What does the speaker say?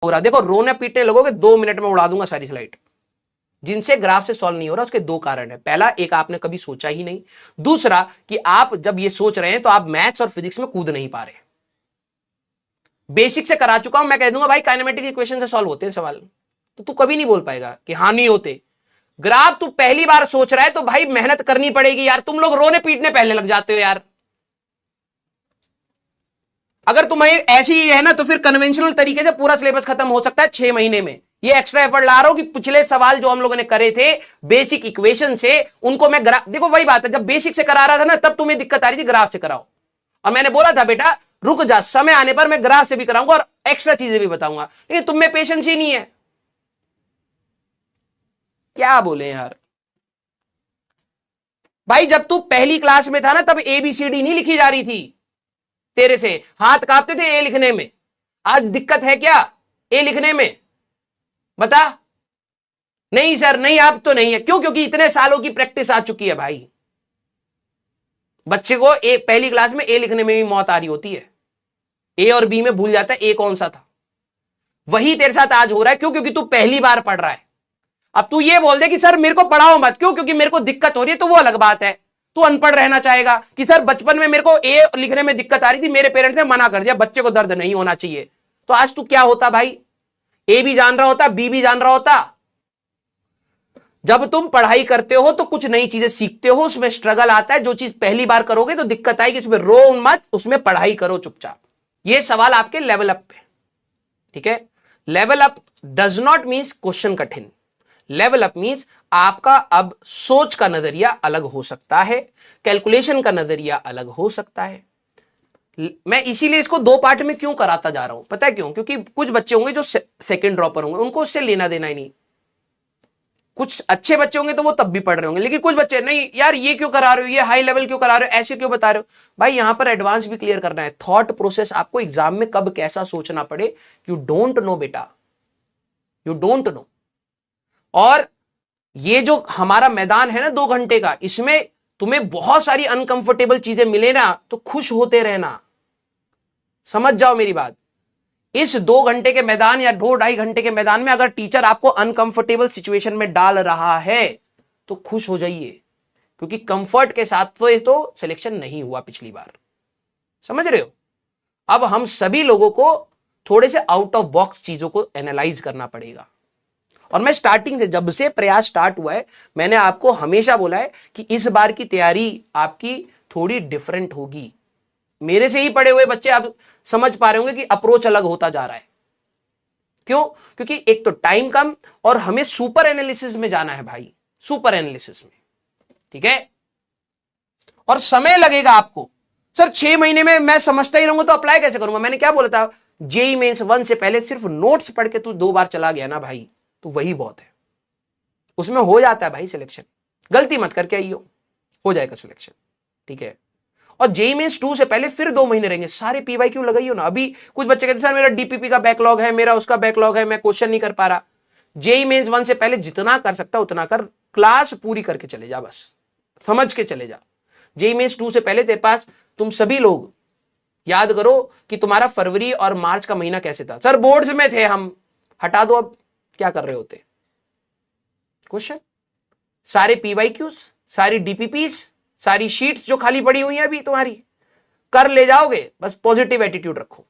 हो रहा। देखो रोने पीटने लगोगे 2 मिनट में उड़ा दूंगा सारी स्लाइड। जिनसे ग्राफ से सॉल्व नहीं हो रहा उसके दो कारण है। पहला, एक आपने कभी सोचा ही नहीं। दूसरा कि आप जब ये सोच रहे हैं तो आप मैथ्स और फिजिक्स में कूद नहीं पा रहे। बेसिक से करा चुका हूं, मैं कह दूंगा भाई काइनेमेटिक इक्वेशन से सॉल्व होते हैं सवाल, तो तू कभी नहीं बोल पाएगा कि हाँ नहीं होते। ग्राफ तू पहली बार सोच रहा है तो भाई मेहनत करनी पड़ेगी यार। तुम लोग रोने पीटने पहले लग जाते हो यार। अगर तुम्हें ऐसी ही है ना तो फिर कन्वेंशनल तरीके से पूरा सिलेबस खत्म हो सकता है 6 महीने में। ये एक्स्ट्रा एफर्ट ला रहा हूं कि पिछले सवाल जो हम लोगों ने करे थे बेसिक इक्वेशन से, उनको मैं देखो वही बात है, जब बेसिक से करा रहा था ना तब तुम्हें दिक्कत आ रही थी ग्राफ से कराओ। और मैंने बोला था बेटा रुक जा, समय आने पर मैं ग्राफ से भी कराऊंगा और एक्स्ट्रा चीजें भी बताऊंगा, लेकिन तुम में पेशेंस ही नहीं है। क्या बोले यार भाई, जब तू पहली क्लास में था ना तब ABCD नहीं लिखी जा रही थी, तेरे से हाथ कांपते थे ए लिखने में। आज दिक्कत है क्या ए लिखने में? बता। नहीं सर नहीं, आप तो नहीं है। क्यों? क्योंकि इतने सालों की प्रैक्टिस आ चुकी है भाई। बच्चे को एक पहली क्लास में ए लिखने में भी मौत आ रही होती है, ए और बी में भूल जाता है ए कौन सा था। वही तेरे साथ आज हो रहा है। क्यों? क्योंकि तू पहली बार पढ़ रहा है। अब तू ये बोल दे कि सर मेरे को पढ़ाओ मत, क्यों? क्योंकि मेरे को दिक्कत हो रही है, तो वो अलग बात है। तू अनपढ़ रहना चाहेगा कि सर बचपन में मेरे को ए लिखने में दिक्कत आ रही थी, मेरे पेरेंट्स ने मना कर दिया, बच्चे को दर्द नहीं होना चाहिए। तो आज तू क्या होता भाई? ए भी जान रहा होता, बी भी जान रहा होता। जब तुम पढ़ाई करते हो तो कुछ नई चीजें सीखते हो, उसमें स्ट्रगल आता है। जो चीज पहली बार करोगे तो दिक्कत आएगी, उसमें रो मत, उसमें पढ़ाई करो चुपचाप। ये सवाल आपके लेवल अप पे, ठीक है। Level up does not means question कठिन। लेवल अप मीन्स आपका अब सोच का नजरिया अलग हो सकता है, कैलकुलेशन का नजरिया अलग हो सकता है। मैं इसीलिए इसको 2 पार्ट में क्यों कराता जा रहा हूं, पता है क्यों? क्योंकि कुछ बच्चे होंगे जो सेकंड ड्रॉपर होंगे, उनको उससे लेना देना ही नहीं। कुछ अच्छे बच्चे होंगे तो वो तब भी पढ़ रहे होंगे, लेकिन कुछ बच्चे नहीं यार ये क्यों करा रहे हो, ये हाई लेवल क्यों करा रहे हो, ऐसे क्यों बता रहे हो। भाई यहां पर एडवांस भी क्लियर करना है। थॉट प्रोसेस आपको एग्जाम में कब कैसा सोचना पड़े, यू डोंट नो बेटा, यू डोंट नो। और ये जो हमारा मैदान है ना 2 घंटे का, इसमें तुम्हें बहुत सारी अनकंफर्टेबल चीजें मिले ना तो खुश होते रहना। समझ जाओ मेरी बात। इस 2 घंटे के मैदान या 2-2.5 घंटे के मैदान में अगर टीचर आपको अनकंफर्टेबल सिचुएशन में डाल रहा है तो खुश हो जाइए, क्योंकि कंफर्ट के साथ तो सिलेक्शन नहीं हुआ पिछली बार। समझ रहे हो? अब हम सभी लोगों को थोड़े से आउट ऑफ बॉक्स चीजों को एनालाइज करना पड़ेगा। और मैं स्टार्टिंग से, जब से प्रयास स्टार्ट हुआ है, मैंने आपको हमेशा बोला है कि इस बार की तैयारी आपकी थोड़ी डिफरेंट होगी। मेरे से ही पढ़े हुए बच्चे आप समझ पा रहे होंगे कि अप्रोच अलग होता जा रहा है। क्यों? क्योंकि एक तो टाइम कम और हमें सुपर एनालिसिस में जाना है भाई, सुपर एनालिसिस में, ठीक है। और समय लगेगा आपको। सर 6 महीने में मैं समझता ही रहूंगा तो अप्लाई कैसे करूंगा? मैंने क्या बोला था, जेई मेंस 1 से पहले सिर्फ नोट्स पढ़ के तू 2 बार चला गया ना भाई, तो वही बहुत है। उसमें हो जाता है भाई सिलेक्शन। गलती मत करके आइयो, हो जाएगा सिलेक्शन, ठीक है। और जेई मेंस 2 से पहले फिर 2 महीने रहेंगे, सारे पीवाईक्यू लगाइयो ना। अभी कुछ बच्चे कहते सर मेरा डीपीपी का बैकलॉग है, मेरा उसका बैकलॉग है, मैं क्वेश्चन नहीं कर पा रहा। जेई मेंस 1 से पहले जितना कर सकता उतना कर, क्लास पूरी करके चले जा, बस समझ के चले जा। जेई मेंस 2 से पहले तेरे पास, तुम सभी लोग याद करो कि तुम्हारा फरवरी और मार्च का महीना कैसे था। सर बोर्ड्स में थे हम, हटा दो, अब क्या कर रहे होते? क्वेश्चन, सारे पीवाईक्यूज, सारी डीपीपीस, सारी शीट्स जो खाली पड़ी हुई हैं अभी तुम्हारी, कर ले जाओगे। बस पॉजिटिव एटीट्यूड रखो।